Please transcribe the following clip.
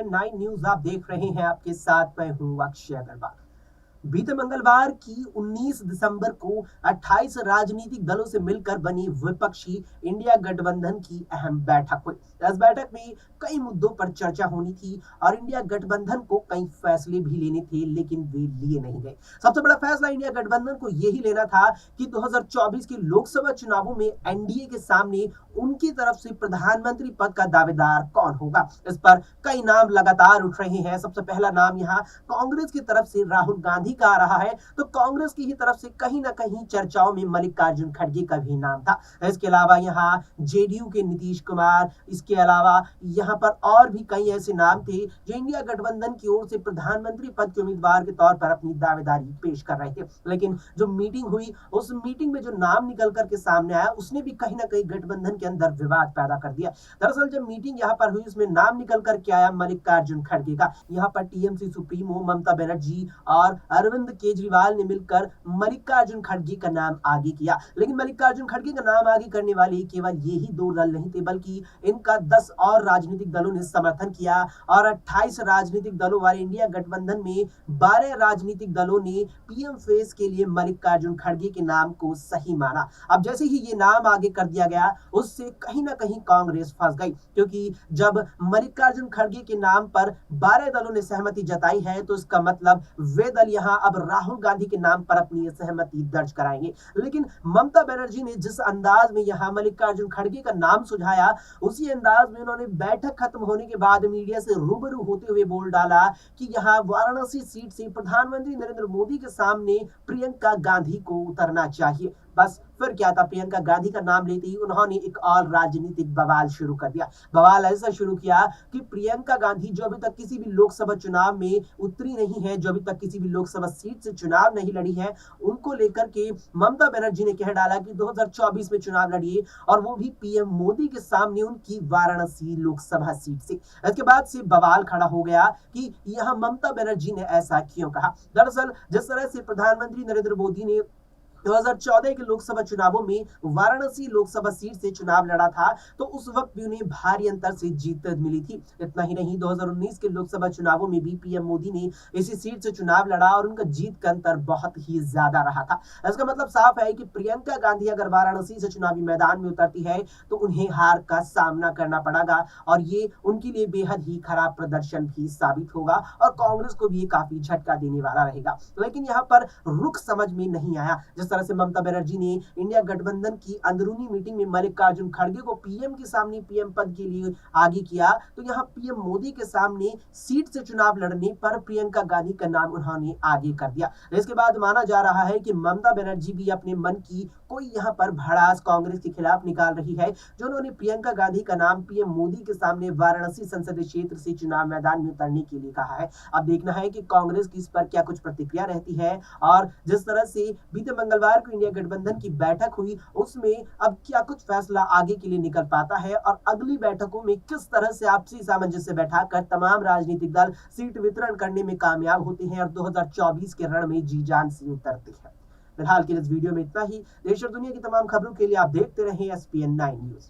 SPN9 news आप देख रहे हैं। आपके साथ मैं हूं अक्षय अग्रवाल। बीते मंगलवार की 19 दिसंबर को 28 राजनीतिक दलों से मिलकर बनी विपक्षी इंडिया गठबंधन की अहम बैठक हुई। इस बैठक में कई मुद्दों पर चर्चा होनी थी और इंडिया गठबंधन को कई फैसले भी लेने थे, लेकिन वे लिए नहीं गए। सबसे बड़ा फैसला इंडिया गठबंधन को यही लेना था कि 2024 के लोकसभा चुनावों में एनडीए के सामने उनकी तरफ से प्रधानमंत्री पद का दावेदार कौन होगा। इस पर कई नाम लगातार उठ रहे हैं। सबसे पहला नाम यहाँ कांग्रेस की तरफ से राहुल गांधी का आ रहा है, तो कांग्रेस की ही तरफ से कहीं ना कहीं चर्चाओं में मल्लिकार्जुन खड़गे का भी नाम था। इसके अलावा यहाँ जेडीयू के नीतीश कुमार, इसके अलावा यहाँ पर और भी कई ऐसे नाम थे जो इंडिया गठबंधन की ओर से प्रधानमंत्री पद के उम्मीदवार के तौर पर अपनी दावेदारी पेश कर रहे थे। लेकिन जो मीटिंग हुई, उस मीटिंग में जो नाम निकल करके सामने आया, उसने भी कहीं ना कहीं गठबंधन के अंदर विवाद पैदा कर दिया। दरअसल जब मीटिंग यहाँ पर हुई, उसमें नाम निकल करके आया मल्लिकार्जुन खड़गे का। यहाँ पर टीएमसी सुप्रीमो ममता बनर्जी और अरविंद केजरीवाल ने मिलकर मल्लिकार्जुन खड़गे का नाम आगे किया। लेकिन मल्लिकार्जुन खड़गे का नाम आगे करने वाले केवल यही दो दल नहीं थे, बल्कि इनका 10 और राजनीतिक दलों ने समर्थन किया और 28 राजनीतिक दलों वाले इंडिया गठबंधन में 12 राजनीतिक दलों ने पीएम फेस के लिए मल्लिकार्जुन खड़गे के नाम को सही माना। अब जैसे ही ये नाम आगे कर दिया गया, उससे कहीं ना कहीं कांग्रेस फंस गई, क्योंकि जब मल्लिकार्जुन खड़गे के नाम पर 12 दलों ने सहमति जताई है, तो इसका मतलब वे दल यहाँ अब राहुल गांधी के नाम पर अपनी सहमति दर्ज कराएंगे। लेकिन ममता बनर्जी ने जिस अंदाज में यहाँ मल्लिकार्जुन खड़गे का नाम सुझाया, उसी अंदाज में उन्होंने बैठक खत्म होने के बाद मीडिया से रूबरू होते हुए बोल डाला कि यहाँ वाराणसी सीट से प्रधानमंत्री नरेंद्र मोदी के सामने प्रियंका गांधी को उतरना चाहिए। बस फिर क्या था, प्रियंका गांधी का नाम लेते ही उन्होंने एक और राजनीतिक बवाल शुरू कर दिया। बवाल ऐसा शुरू किया कि प्रियंका गांधी जो अभी तक किसी भी लोकसभा चुनाव में उतरी नहीं है, जो अभी तक किसी भी लोकसभा सीट से चुनाव नहीं लड़ी है, उनको लेकर के ममता बनर्जी ने कह डाला कि 2024 में चुनाव लड़िए, और वो भी पीएम मोदी के सामने उनकी वाराणसी लोकसभा सीट से। इसके बाद से बवाल खड़ा हो गया कि यह ममता बनर्जी ने ऐसा क्यों कहा। दरअसल जिस तरह से प्रधानमंत्री नरेंद्र मोदी ने 2014 के लोकसभा चुनावों में वाराणसी लोकसभा सीट से चुनाव लड़ा था, तो उस वक्त भी उन्हें भारी अंतर से जीत मिली थी। इतना ही नहीं, 2019 के लोकसभा चुनावों में भी पीएम मोदी ने इसी सीट से चुनाव लड़ा और उनका जीत का अंतर बहुत ही ज्यादा रहा था। इसका मतलब साफ है कि प्रियंका गांधी अगर वाराणसी से चुनावी मैदान में उतरती है, तो उन्हें हार का सामना करना पड़ेगा, और ये उनके लिए बेहद ही खराब प्रदर्शन भी साबित होगा और कांग्रेस को भी ये काफी झटका देने वाला रहेगा। लेकिन यहाँ पर रुख समझ में नहीं आया। जिस तरह से ममता बनर्जी ने इंडिया गठबंधन की अंदरूनी मीटिंग में मल्लिकार्जुन खड़गे को पीएम के सामने पीएम पद के लिए आगे किया, तो यहाँ पीएम मोदी के सामने सीट से चुनाव लड़ने पर प्रियंका गांधी का नाम उन्होंने आगे कर दिया। इसके बाद माना जा रहा है कि ममता बनर्जी भी अपने मन की कोई यहाँ पर भड़ास कांग्रेस के खिलाफ निकाल रही है, जो उन्होंने प्रियंका गांधी का नाम पीएम मोदी के सामने वाराणसी संसदीय क्षेत्र से चुनाव मैदान में उतरने के लिए कहा है। अब देखना है कि कांग्रेस की इस पर क्या कुछ प्रतिक्रिया रहती है, और जिस तरह से बीते मंगलवार को इंडिया गठबंधन की बैठक हुई, उसमें अब क्या कुछ फैसला आगे के लिए निकल पाता है, और अगली बैठकों में किस तरह से आपसी सामंजस्य बैठाकर तमाम राजनीतिक दल सीट वितरण करने में कामयाब होते हैं और 2024 के रण में जी जान से उतरते हैं। फिलहाल के इस वीडियो में इतना ही। देश और दुनिया की तमाम खबरों के लिए आप देखते रहें SPN9 न्यूज।